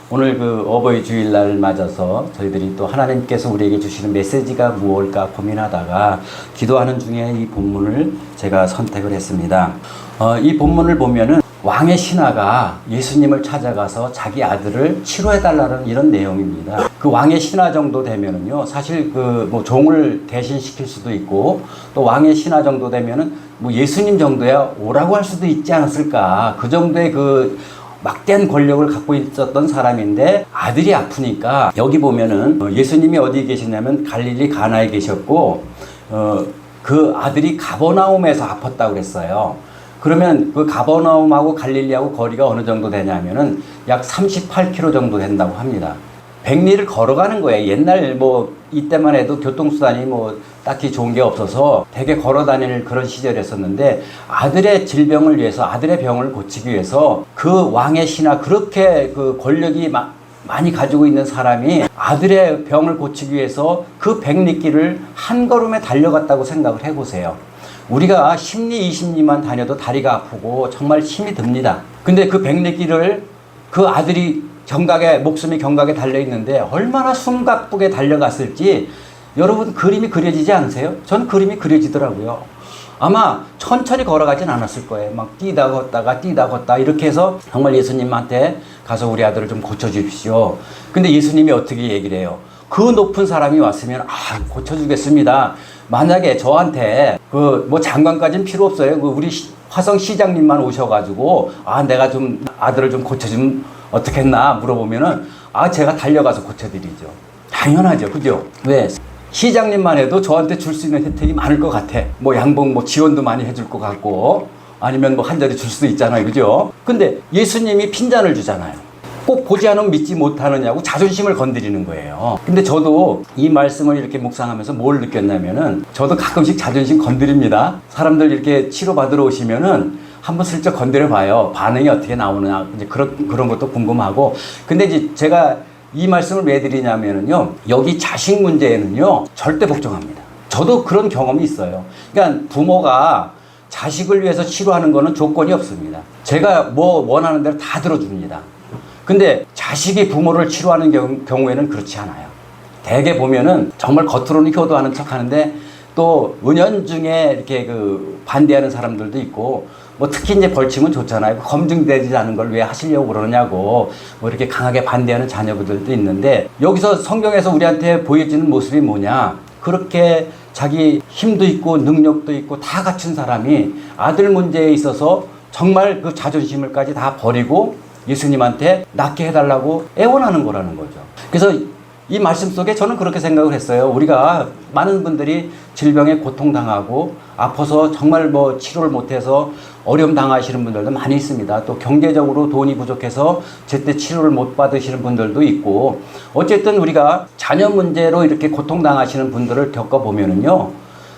오늘 그 어버이 주일날 맞아서 저희들이 또 하나님께서 우리에게 주시는 메시지가 무엇일까 고민하다가 기도하는 중에 이 본문을 제가 선택을 했습니다. 이 본문을 보면은 왕의 신하가 예수님을 찾아가서 자기 아들을 치료해달라는 이런 내용입니다. 그 왕의 신하 정도 되면은요, 사실 그 뭐 종을 대신시킬 수도 있고, 또 왕의 신하 정도 되면은 뭐 예수님 정도야 오라고 할 수도 있지 않았을까. 그 정도의 그 막대한 권력을 갖고 있었던 사람인데 아들이 아프니까 여기 보면은 예수님이 어디에 계시냐면 갈릴리 가나에 계셨고, 그 아들이 가버나움에서 아팠다고 그랬어요. 그러면 그 가버나움하고 갈릴리하고 거리가 어느 정도 되냐면은 약 38km 정도 된다고 합니다. 100리를 걸어가는 거예요. 옛날 뭐 이때만 해도 교통수단이 뭐 딱히 좋은 게 없어서 되게 걸어 다니는 그런 시절이었었는데, 아들의 질병을 위해서, 아들의 병을 고치기 위해서 그 왕의 신하, 그렇게 그 권력이 많이 가지고 있는 사람이 아들의 병을 고치기 위해서 그 100리길을 한 걸음에 달려갔다고 생각을 해보세요. 우리가 10리, 20리만 다녀도 다리가 아프고 정말 힘이 듭니다. 근데 그 100리길을 그 아들이 목숨이 경각에 달려있는데 얼마나 숨가쁘게 달려갔을지 여러분 그림이 그려지지 않으세요? 전 그림이 그려지더라고요. 아마 천천히 걸어가진 않았을 거예요. 막 뛰다 걷다 이렇게 해서 정말 예수님한테 가서 우리 아들을 좀 고쳐주십시오. 근데 예수님이 어떻게 얘기를 해요? 그 높은 사람이 왔으면 고쳐주겠습니다. 만약에 저한테 그 뭐 장관까지는 필요 없어요. 그 우리 화성 시장님만 오셔가지고 내가 좀 아들을 좀 고쳐주면 어떻겠나 물어보면은 제가 달려가서 고쳐드리죠. 당연하죠, 그죠? 왜? 시장님만 해도 저한테 줄 수 있는 혜택이 많을 것 같아. 뭐 양봉 뭐 지원도 많이 해줄 것 같고, 아니면 뭐 한 자리 줄 수도 있잖아요, 그죠? 근데 예수님이 핀잔을 주잖아요. 꼭 보지 않으면 믿지 못하느냐고 자존심을 건드리는 거예요. 근데 저도 이 말씀을 이렇게 묵상하면서 뭘 느꼈냐면은, 저도 가끔씩 자존심 건드립니다. 사람들 이렇게 치료받으러 오시면은 한번 슬쩍 건드려 봐요. 반응이 어떻게 나오느냐. 이제 그런 것도 궁금하고. 근데 이제 제가 이 말씀을 왜 드리냐면은요, 여기 자식 문제에는요, 절대 복종합니다. 저도 그런 경험이 있어요. 그러니까 부모가 자식을 위해서 치료하는 거는 조건이 없습니다. 제가 뭐 원하는 대로 다 들어줍니다. 근데 자식이 부모를 치료하는 경우에는 그렇지 않아요. 대개 보면은 정말 겉으로는 효도하는 척 하는데 또 은연중에 이렇게 그 반대하는 사람들도 있고, 뭐 특히 이제 벌침은 좋잖아요. 검증되지 않은 걸 왜 하시려고 그러느냐고 뭐 이렇게 강하게 반대하는 자녀들도 있는데, 여기서 성경에서 우리한테 보여지는 모습이 뭐냐? 그렇게 자기 힘도 있고 능력도 있고 다 갖춘 사람이 아들 문제에 있어서 정말 그 자존심을까지 다 버리고 예수님한테 낫게 해달라고 애원하는 거라는 거죠. 그래서 이 말씀 속에 저는 그렇게 생각을 했어요. 우리가 많은 분들이 질병에 고통당하고 아파서 정말 뭐 치료를 못해서 어려움 당하시는 분들도 많이 있습니다. 또 경제적으로 돈이 부족해서 제때 치료를 못 받으시는 분들도 있고, 어쨌든 우리가 자녀 문제로 이렇게 고통당하시는 분들을 겪어보면은요,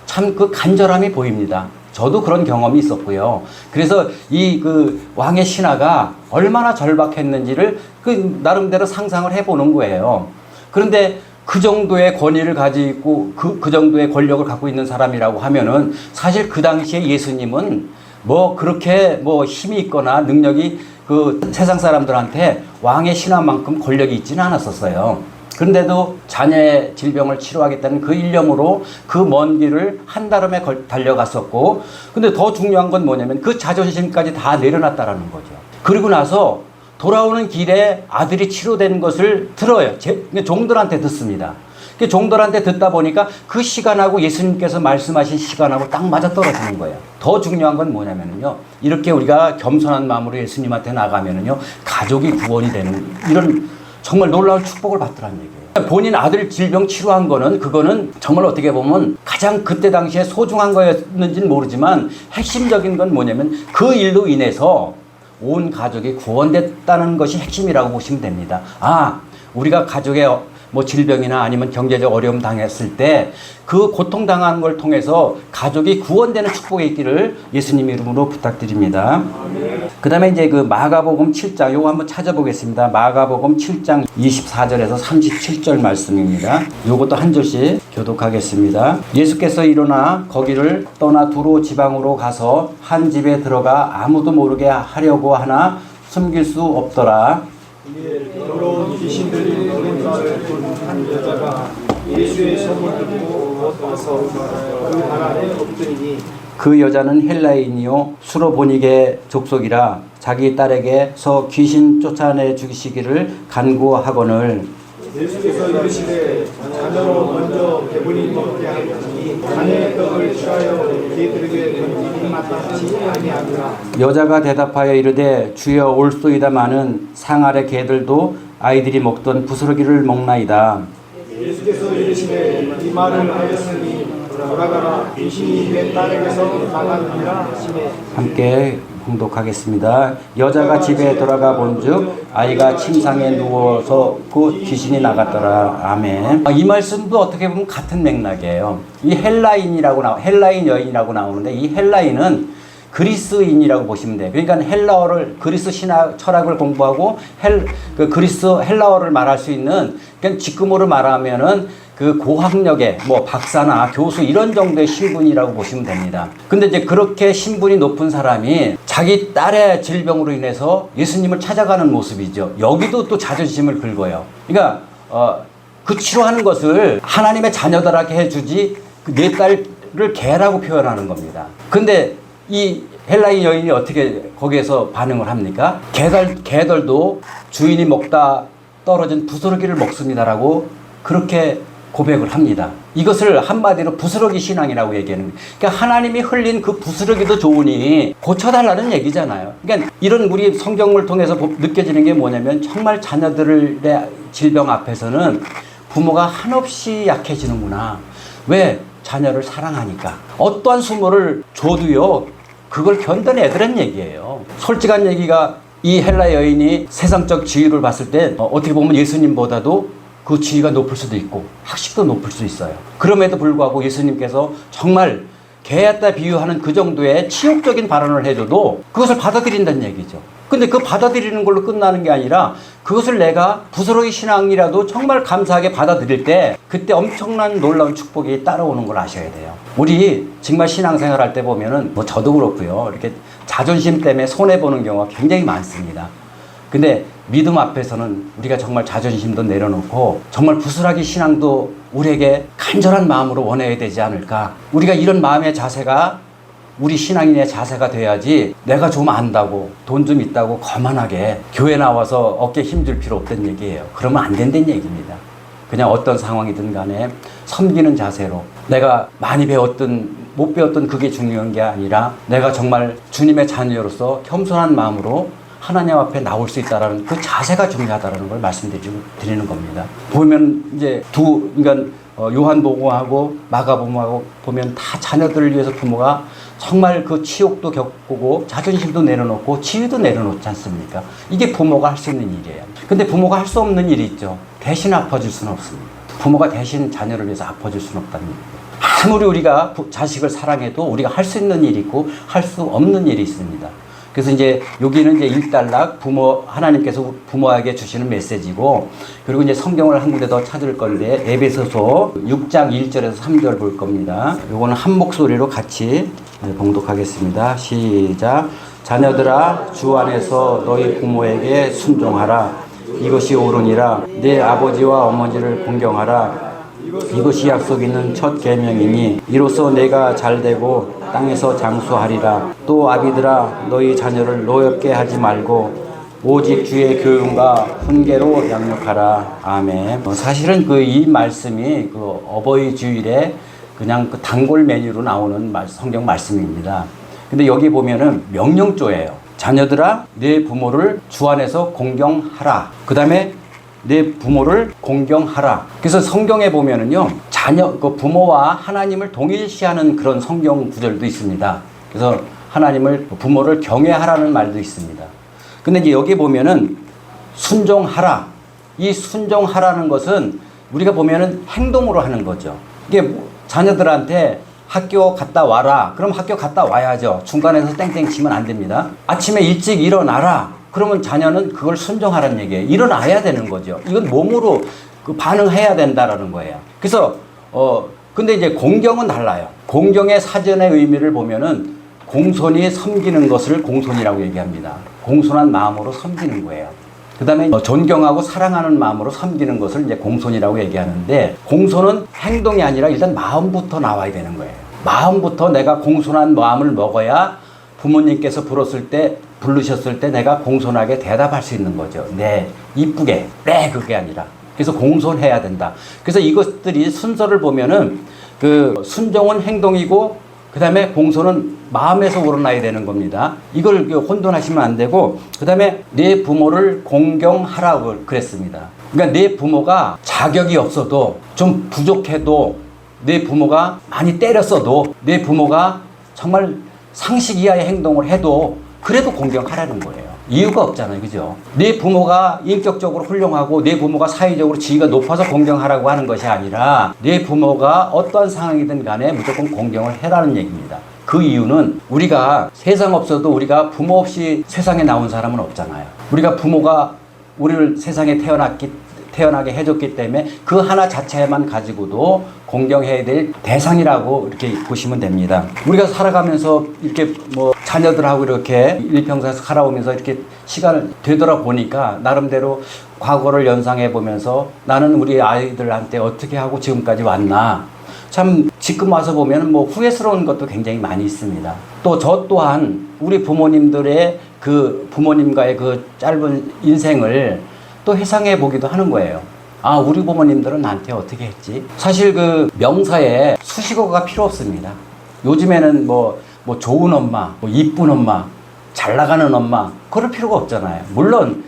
참 그 간절함이 보입니다. 저도 그런 경험이 있었고요. 그래서 이 그 왕의 신하가 얼마나 절박했는지를 그 나름대로 상상을 해보는 거예요. 그런데 그 정도의 권위를 가지고 그 정도의 권력을 갖고 있는 사람이라고 하면은, 사실 그 당시에 예수님은 뭐 그렇게 뭐 힘이 있거나 능력이 그 세상 사람들한테 왕의 신하만큼 권력이 있지는 않았었어요. 그런데도 자녀의 질병을 치료하겠다는 그 일념으로 그 먼 길을 한달음에 달려갔었고, 근데 더 중요한 건 뭐냐면 그 자존심까지 다 내려놨다라는 거죠. 그리고 나서 돌아오는 길에 아들이 치료된 것을 들어요. 종들한테 듣습니다. 종들한테 듣다 보니까 그 시간하고 예수님께서 말씀하신 시간하고 딱 맞아 떨어지는 거예요. 더 중요한 건 뭐냐면요, 이렇게 우리가 겸손한 마음으로 예수님한테 나가면은요, 가족이 구원이 되는 이런 정말 놀라운 축복을 받더라는 얘기예요. 본인 아들 질병 치료한 거는, 그거는 정말 어떻게 보면 가장 그때 당시에 소중한 거였는지는 모르지만, 핵심적인 건 뭐냐면 그 일로 인해서 온 가족이 구원됐다는 것이 핵심이라고 보시면 됩니다. 우리가 가족의 뭐 질병이나 아니면 경제적 어려움 당했을 때 그 고통당하는 걸 통해서 가족이 구원되는 축복이 있기를 예수님 이름으로 부탁드립니다. 그 다음에 이제 그 마가복음 7장, 요거 한번 찾아보겠습니다. 마가복음 7장 24절에서 37절 말씀입니다. 요것도 한 절씩 교독하겠습니다. 예수께서 일어나 거기를 떠나 두로 지방으로 가서 한 집에 들어가 아무도 모르게 하려고 하나 숨길 수 없더라. 더러운 귀신 들린 노른자를 둔한 여자가 예수의 소문을 듣고 와서 그 발 안에 엎드리니 그 여자는 헬라인이요 수로보니게 족속이라 자기 딸에게서 귀신 쫓아내 죽이시기를 간구하거늘 예수께서 이르시되 자녀로 먼저 배불리 먹게 하였으니 자녀의 떡을 취하여 개들에게 던지기 마땅치 아니하니라. 여자가 대답하여 이르되 주여 올소이다마는 상 아래 개들도 아이들이 먹던 부스러기를 먹나이다. 예수께서 이르시되 이 말을 하였으니 돌아가라 귀신이 내 딸에게서 나가느니라 하시매 함께 봉독하겠습니다. 여자가 집에 돌아가 본즉 아이가 침상에 누워서 그 귀신이 나갔더라. 아멘. 이 말씀도 어떻게 보면 같은 맥락이에요. 이 헬라인 여인이라고 나오는데 이 헬라인은 그리스인이라고 보시면 돼요. 그러니까 헬라어를 그리스 신학 철학을 공부하고 그리스 헬라어를 말할 수 있는 그러니까 지금으로 말하면은 그 고학력의 뭐 박사나 교수 이런 정도의 신분이라고 보시면 됩니다. 근데 이제 그렇게 신분이 높은 사람이 자기 딸의 질병으로 인해서 예수님을 찾아가는 모습이죠. 여기도 또 자존심을 긁어요. 그러니까 그 치료하는 것을 하나님의 자녀들에게 해주지 내 딸을 개라고 표현하는 겁니다. 근데 이 헬라인 여인이 어떻게 거기에서 반응을 합니까? 개들도 주인이 먹다 떨어진 부스러기를 먹습니다라고 그렇게 고백을 합니다. 이것을 한마디로 부스러기 신앙이라고 얘기하는 거예요. 그러니까 하나님이 흘린 그 부스러기도 좋으니 고쳐달라는 얘기잖아요. 그러니까 이런 우리 성경을 통해서 느껴지는 게 뭐냐면 정말 자녀들의 질병 앞에서는 부모가 한없이 약해지는구나. 왜? 자녀를 사랑하니까. 어떠한 수모를 줘도요. 그걸 견뎌내더란 얘기예요. 솔직한 얘기가 이 헬라 여인이 세상적 지위를 봤을 때 어떻게 보면 예수님보다도 그 지위가 높을 수도 있고 학식도 높을 수 있어요. 그럼에도 불구하고 예수님께서 정말 개였다 비유하는 그 정도의 치욕적인 발언을 해줘도 그것을 받아들인다는 얘기죠. 근데 그 받아들이는 걸로 끝나는 게 아니라 그것을 내가 부스러기 신앙이라도 정말 감사하게 받아들일 때 그때 엄청난 놀라운 축복이 따라오는 걸 아셔야 돼요. 우리 정말 신앙생활 할 때 보면은 뭐 저도 그렇고요. 이렇게 자존심 때문에 손해보는 경우가 굉장히 많습니다. 근데 믿음 앞에서는 우리가 정말 자존심도 내려놓고 정말 부스러기 신앙도 우리에게 간절한 마음으로 원해야 되지 않을까. 우리가 이런 마음의 자세가 우리 신앙인의 자세가 돼야지 내가 좀 안다고 돈 좀 있다고 거만하게 교회 나와서 어깨에 힘줄 필요 없다는 얘기예요. 그러면 안 된다는 얘기입니다. 그냥 어떤 상황이든 간에 섬기는 자세로 내가 많이 배웠든 못 배웠든 그게 중요한 게 아니라 내가 정말 주님의 자녀로서 겸손한 마음으로 하나님 앞에 나올 수 있다라는 그 자세가 중요하다는 걸 말씀드리는 겁니다. 보면 이제 그러니까 요한복음하고 마가복음하고 보면 다 자녀들을 위해서 부모가 정말 그 치욕도 겪고 자존심도 내려놓고 지위도 내려놓지 않습니까? 이게 부모가 할 수 있는 일이에요. 근데 부모가 할 수 없는 일이 있죠. 대신 아파줄 수는 없습니다. 부모가 대신 자녀를 위해서 아파줄 수는 없다는 얘기예요. 아무리 우리가 자식을 사랑해도 우리가 할 수 있는 일이 있고 할 수 없는 일이 있습니다. 그래서 이제 여기는 이제 일단락 하나님께서 부모에게 주시는 메시지고, 그리고 이제 성경을 한 군데 더 찾을 건데 에베소서 6장 1절에서 3절 볼 겁니다. 요거는 한 목소리로 같이 봉독하겠습니다. 시작. 자녀들아 주 안에서 너희 부모에게 순종하라. 이것이 옳으니라. 내 아버지와 어머니를 공경하라. 이것이 약속 있는 첫 계명이니 이로써 내가 잘되고 땅에서 장수하리라. 또 아비들아 너희 자녀를 노엽게 하지 말고 오직 주의 교훈과 훈계로 양육하라. 아멘. 사실은 이 말씀이 어버이 주일에 그냥 그 단골 메뉴로 나오는 성경 말씀입니다. 근데 여기 보면은 명령조예요. 자녀들아 내 부모를 주 안에서 공경하라. 그 다음에 내 부모를 공경하라. 그래서 성경에 보면은요, 부모와 하나님을 동일시하는 그런 성경 구절도 있습니다. 그래서 부모를 경외하라는 말도 있습니다. 근데 이제 여기 보면은 순종하라. 이 순종하라는 것은 우리가 보면은 행동으로 하는 거죠. 이게 자녀들한테 학교 갔다 와라. 그럼 학교 갔다 와야죠. 중간에서 땡땡 치면 안 됩니다. 아침에 일찍 일어나라. 그러면 자녀는 그걸 순종하라는 얘기예요. 일어나야 되는 거죠. 이건 몸으로 반응해야 된다라는 거예요. 그래서 근데 이제 공경은 달라요. 공경의 사전의 의미를 보면은 공손히 섬기는 것을 공손이라고 얘기합니다. 공손한 마음으로 섬기는 거예요. 그 다음에 존경하고 사랑하는 마음으로 섬기는 것을 이제 공손이라고 얘기하는데, 공손은 행동이 아니라 일단 마음부터 나와야 되는 거예요. 마음부터 내가 공손한 마음을 먹어야 부모님께서 부르셨을 때 내가 공손하게 대답할 수 있는 거죠. 네, 이쁘게. 네, 그게 아니라. 그래서 공손해야 된다. 그래서 이것들이 순서를 보면은 그 순종은 행동이고, 그 다음에 공손은 마음에서 우러나야 되는 겁니다. 이걸 혼돈하시면 안 되고, 그 다음에 내 부모를 공경하라고 그랬습니다. 그러니까 내 부모가 자격이 없어도, 좀 부족해도, 내 부모가 많이 때렸어도, 내 부모가 정말 상식 이하의 행동을 해도 그래도 공경하라는 거예요. 이유가 없잖아요. 그죠? 내 부모가 인격적으로 훌륭하고 내 부모가 사회적으로 지위가 높아서 공경하라고 하는 것이 아니라, 내 부모가 어떠한 상황이든 간에 무조건 공경을 해라는 얘기입니다. 그 이유는 우리가 세상 없어도 우리가 부모 없이 세상에 나온 사람은 없잖아요. 우리가 부모가 우리를 세상에 태어나게 해줬기 때문에 그 하나 자체만 가지고도 공경해야 될 대상이라고 이렇게 보시면 됩니다. 우리가 살아가면서 이렇게 뭐 자녀들하고 이렇게 일평생 살아오면서 이렇게 시간을 되돌아보니까 나름대로 과거를 연상해 보면서 나는 우리 아이들한테 어떻게 하고 지금까지 왔나, 참 지금 와서 보면 뭐 후회스러운 것도 굉장히 많이 있습니다. 또 저 또한 우리 부모님들의 그 부모님과의 그 짧은 인생을 또 회상해 보기도 하는 거예요. 아, 우리 부모님들은 나한테 어떻게 했지? 사실 그 명사에 수식어가 필요 없습니다. 요즘에는 뭐 좋은 엄마, 뭐 이쁜 엄마, 잘 나가는 엄마, 그럴 필요가 없잖아요. 물론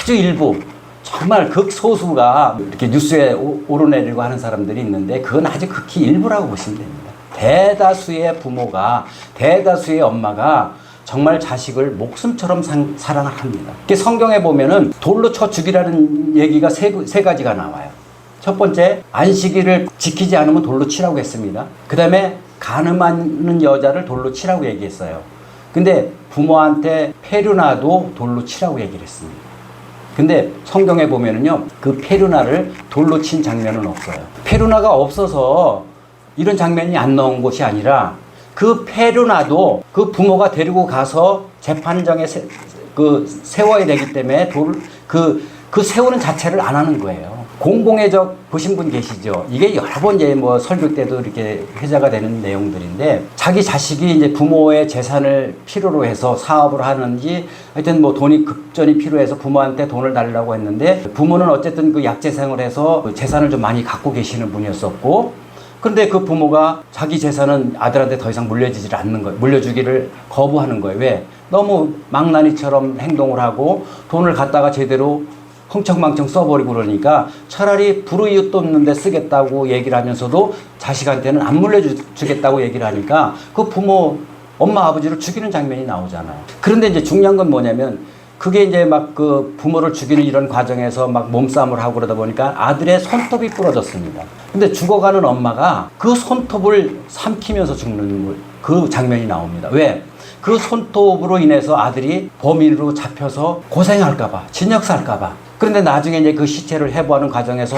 아주 일부, 정말 극소수가 이렇게 뉴스에 오르내리고 하는 사람들이 있는데, 그건 아주 극히 일부라고 보시면 됩니다. 대다수의 부모가, 대다수의 엄마가 정말 자식을 목숨처럼 사랑을 합니다. 성경에 보면은 돌로 쳐 죽이라는 얘기가 세 가지가 나와요. 첫 번째, 안식일을 지키지 않으면 돌로 치라고 했습니다. 그 다음에 간음하는 여자를 돌로 치라고 얘기했어요. 근데 부모한테 페류나도 돌로 치라고 얘기를 했습니다. 근데 성경에 보면은요, 그 페류나를 돌로 친 장면은 없어요. 페류나가 없어서 이런 장면이 안 나온 것이 아니라, 그 페류나도 그 부모가 데리고 가서 재판정에 세워야 되기 때문에 그 세우는 자체를 안 하는 거예요. 공공의적 보신 분 계시죠? 이게 여러 번 이제 뭐 설교 때도 이렇게 회자가 되는 내용들인데, 자기 자식이 이제 부모의 재산을 필요로 해서 사업을 하는지, 하여튼 뭐 돈이 급전이 필요해서 부모한테 돈을 달라고 했는데, 부모는 어쨌든 그 약재생을 해서 재산을 좀 많이 갖고 계시는 분이었었고, 그런데 그 부모가 자기 재산은 아들한테 더 이상 물려주질 않는 거예요. 물려주기를 거부하는 거예요. 왜? 너무 망나니처럼 행동을 하고 돈을 갖다가 제대로 흥청망청 써버리고 그러니까, 차라리 불우이웃도 없는데 쓰겠다고 얘기를 하면서도 자식한테는 안 물려주겠다고 얘기를 하니까 그 부모, 엄마 아버지를 죽이는 장면이 나오잖아요. 그런데 이제 중요한 건 뭐냐면, 그게 이제 막 그 부모를 죽이는 이런 과정에서 막 몸싸움을 하고 그러다 보니까 아들의 손톱이 부러졌습니다. 근데 죽어가는 엄마가 그 손톱을 삼키면서 죽는 그 장면이 나옵니다. 왜? 그 손톱으로 인해서 아들이 범인으로 잡혀서 고생할까봐, 징역 살까봐. 그런데 나중에 이제 그 시체를 해부하는 과정에서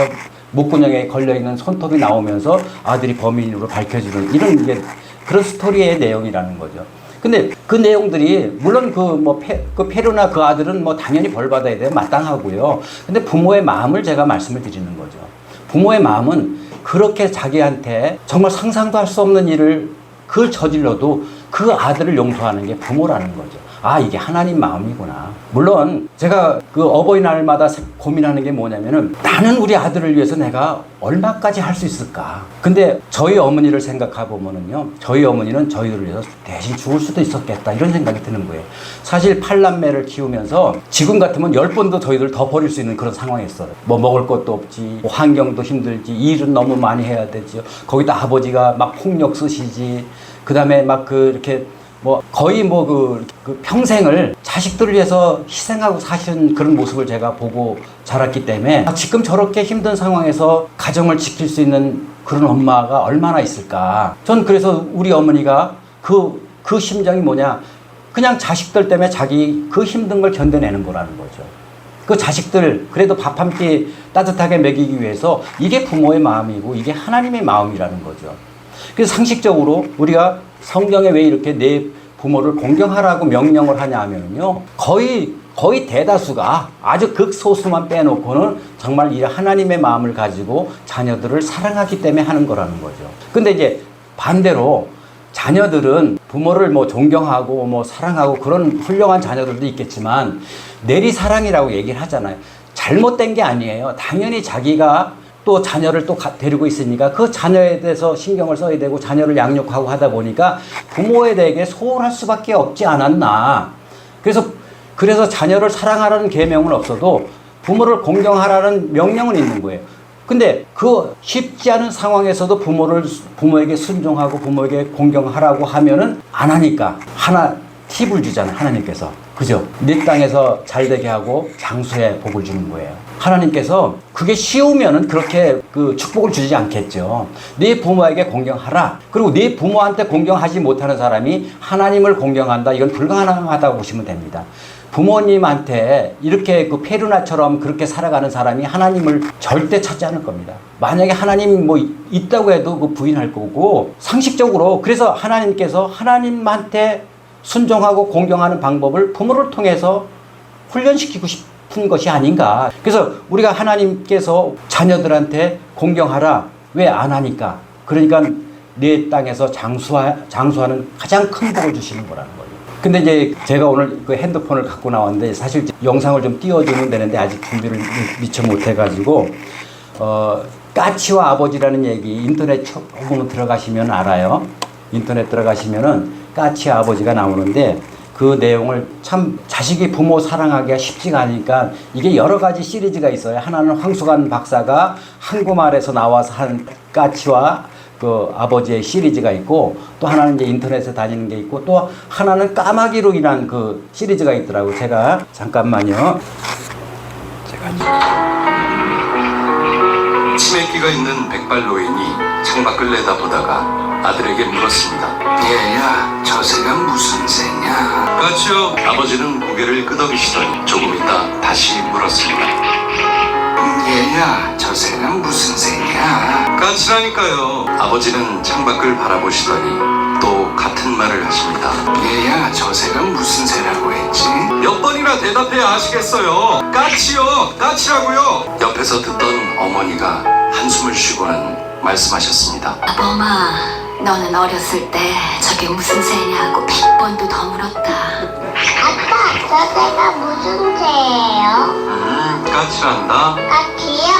목구멍에 걸려있는 손톱이 나오면서 아들이 범인으로 밝혀지는, 이런 이게 그런 스토리의 내용이라는 거죠. 근데 그 내용들이, 물론 그 페루나 그 아들은 뭐 당연히 벌 받아야 돼요. 마땅하고요. 근데 부모의 마음을 제가 말씀을 드리는 거죠. 부모의 마음은 그렇게 자기한테 정말 상상도 할 수 없는 일을 그걸 저질러도 그 아들을 용서하는 게 부모라는 거죠. 아, 이게 하나님 마음이구나. 물론 제가 그 어버이날마다 고민하는 게 뭐냐면은, 나는 우리 아들을 위해서 내가 얼마까지 할 수 있을까? 근데 저희 어머니를 생각해 보면은요, 저희 어머니는 저희들을 위해서 대신 죽을 수도 있었겠다, 이런 생각이 드는 거예요. 사실 8남매를 키우면서 지금 같으면 10번도 저희들 더 버릴 수 있는 그런 상황이었어요. 뭐 먹을 것도 없지, 환경도 힘들지, 일은 너무 많이 해야 되지, 거기다 아버지가 막 폭력 쓰시지, 그 다음에 막 이렇게 뭐 거의 그 평생을 자식들을 위해서 희생하고 사시는 그런 모습을 제가 보고 자랐기 때문에, 지금 저렇게 힘든 상황에서 가정을 지킬 수 있는 그런 엄마가 얼마나 있을까. 전 그래서 우리 어머니가 그 심정이 뭐냐, 그냥 자식들 때문에 자기 그 힘든 걸 견뎌내는 거라는 거죠. 그 자식들 그래도 밥 한 끼 따뜻하게 먹이기 위해서, 이게 부모의 마음이고 이게 하나님의 마음이라는 거죠. 그래서 상식적으로 우리가 성경에 왜 이렇게 내 부모를 공경하라고 명령을 하냐 하면요. 거의 대다수가 아주 극소수만 빼놓고는 정말 이 하나님의 마음을 가지고 자녀들을 사랑하기 때문에 하는 거라는 거죠. 근데 이제 반대로 자녀들은 부모를 뭐 존경하고 뭐 사랑하고 그런 훌륭한 자녀들도 있겠지만 내리사랑이라고 얘기를 하잖아요. 잘못된 게 아니에요. 당연히 자기가 또 자녀를 또 데리고 있으니까 그 자녀에 대해서 신경을 써야 되고 자녀를 양육하고 하다 보니까 부모에 대해 소홀할 수밖에 없지 않았나. 그래서 자녀를 사랑하라는 계명은 없어도 부모를 공경하라는 명령은 있는 거예요. 근데 그 쉽지 않은 상황에서도 부모에게 순종하고 부모에게 공경하라고 하면은 안 하니까 하나 팁을 주잖아요. 하나님께서. 그죠? 네 땅에서 잘되게 하고 장수의 복을 주는 거예요. 하나님께서 그게 쉬우면은 그렇게 그 축복을 주지 않겠죠. 네 부모에게 공경하라. 그리고 네 부모한테 공경하지 못하는 사람이 하나님을 공경한다. 이건 불가능하다고 보시면 됩니다. 부모님한테 이렇게 그 페루나처럼 그렇게 살아가는 사람이 하나님을 절대 찾지 않을 겁니다. 만약에 하나님 뭐 있다고 해도 그 부인할 거고 상식적으로 그래서 하나님께서 하나님한테 순종하고 공경하는 방법을 부모를 통해서 훈련시키고 싶은 것이 아닌가. 그래서 우리가 하나님께서 자녀들한테 공경하라. 왜 안 하니까? 그러니까 내 땅에서 장수하는 가장 큰 복을 주시는 거라는 거예요. 근데 이제 제가 오늘 그 핸드폰을 갖고 나왔는데 사실 영상을 좀 띄워주면 되는데 아직 준비를 미처 못해가지고 까치와 아버지라는 얘기 인터넷 조금 들어가시면 알아요. 인터넷 들어가시면은 까치 아버지가 나오는데 그 내용을 참 자식이 부모 사랑하기가 쉽지가 않으니까 이게 여러 가지 시리즈가 있어요. 하나는 황수관 박사가 한국말에서 나와서 한 까치와 그 아버지의 시리즈가 있고 또 하나는 이제 인터넷에 다니는 게 있고 또 하나는 까마귀로 인한 그 시리즈가 있더라고요. 제가 잠깐만요. 치매기가 있는 백발 노인이 창밖을 내다보다가 아들에게 물었습니다. 얘야, 저 새가 무슨 새냐? 까치요. 아버지는 고개를 끄덕이시더니 조금 있다 다시 물었습니다. 얘야, 저 새가 무슨 새냐? 까치라니까요. 아버지는 창밖을 바라보시더니 또 같은 말을 하십니다. 얘야, 저 새가 무슨 새라고 했지? 몇 번이나 대답해야 아시겠어요. 까치요. 까치라고요. 옆에서 듣던 어머니가 한숨을 쉬고는 말씀하셨습니다. 아범아, 너는 어렸을 때 저게 무슨 새냐고 100번도 더 물었다. 아빠, 저 새가 무슨 새예요? 까치란다. 까치요?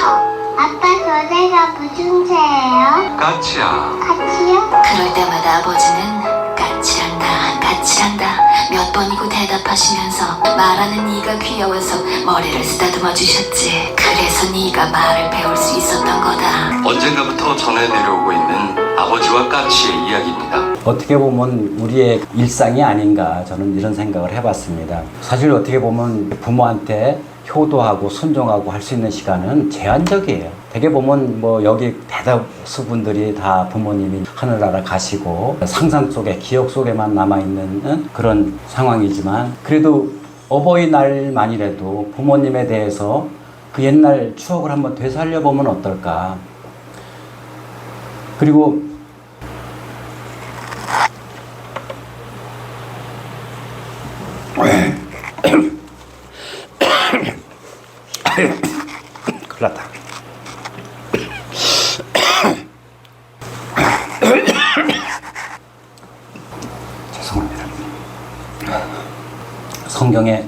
아빠, 저 새가 무슨 새예요? 까치야. 까치요? 그럴 때마다 아버지는 까칠한다, 까칠한다 몇 번이고 대답하시면서 말하는 네가 귀여워서 머리를 쓰다듬어 주셨지. 그래서 네가 말을 배울 수 있었던 거다. 언젠가부터 전해 내려오고 있는 아버지와 까치의 이야기입니다. 어떻게 보면 우리의 일상이 아닌가 저는 이런 생각을 해봤습니다. 사실 어떻게 보면 부모한테 효도하고 순종하고 할 수 있는 시간은 제한적이에요. 되게 보면 뭐 여기 대다수 분들이 다 부모님이 하늘나라 가시고 상상 속에 기억 속에만 남아있는 그런 상황이지만 그래도 어버이날만이라도 부모님에 대해서 그 옛날 추억을 한번 되살려 보면 어떨까. 그리고 큰일 났다. 죄송합니다. 성경에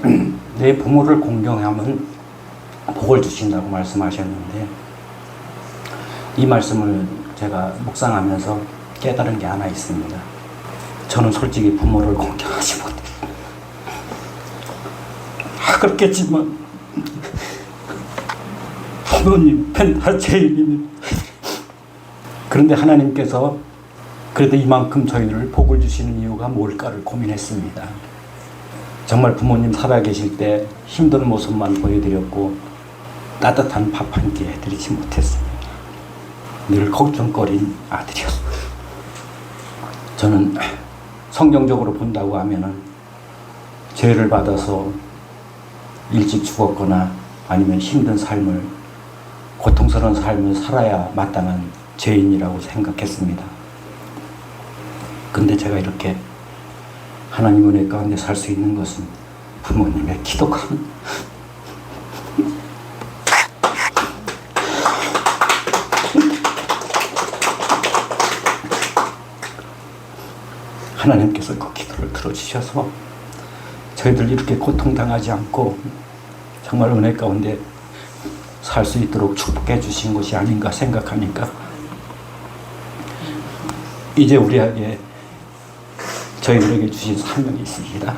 내 부모를 공경하면 복을 주신다고 말씀하셨는데 이 말씀을 제가 묵상하면서 깨달은 게 하나 있습니다. 저는 솔직히 부모를 공경하지 못해요. 그렇겠지만 부모님 팬 다 죄인이네. 그런데 하나님께서 그래도 이만큼 저희를 복을 주시는 이유가 뭘까를 고민했습니다. 정말 부모님 살아계실 때 힘든 모습만 보여드렸고 따뜻한 밥 한 끼 해드리지 못했습니다. 늘 걱정거린 아들이었습니다. 저는 성경적으로 본다고 하면은 죄를 받아서 일찍 죽었거나 아니면 힘든 삶을 고통스러운 삶을 살아야 마땅한 죄인이라고 생각했습니다. 근데 제가 이렇게 하나님 은혜 가운데 살 수 있는 것은 부모님의 기도가 하나님께서 그 기도를 들어주셔서 저희들 이렇게 고통당하지 않고 정말 은혜 가운데 살 수 있도록 축복해 주신 것이 아닌가 생각하니까 이제 우리에게 저희들에게 주신 사명이 있습니다.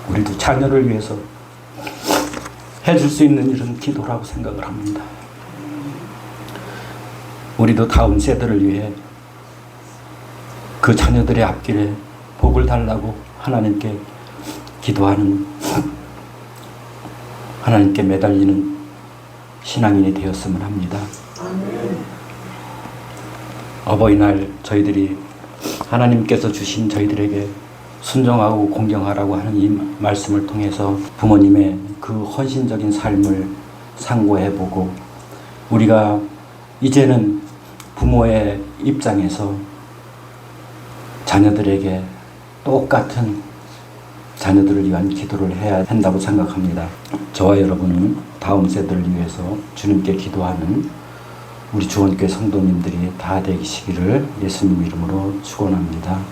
우리도 자녀를 위해서 해줄 수 있는 일은 기도라고 생각을 합니다. 우리도 다음 세대를 위해 그 자녀들의 앞길에 복을 달라고 하나님께 기도하는, 하나님께 매달리는 신앙인이 되었으면 합니다. 어버이날 저희들이 하나님께서 주신 저희들에게 순종하고 공경하라고 하는 이 말씀을 통해서 부모님의 그 헌신적인 삶을 상고해보고 우리가 이제는 부모의 입장에서 자녀들에게 똑같은 자녀들을 위한 기도를 해야 한다고 생각합니다. 저와 여러분은 다음 세대를 위해서 주님께 기도하는 우리 주원교회 성도님들이 다 되시기를 예수님 이름으로 축원합니다.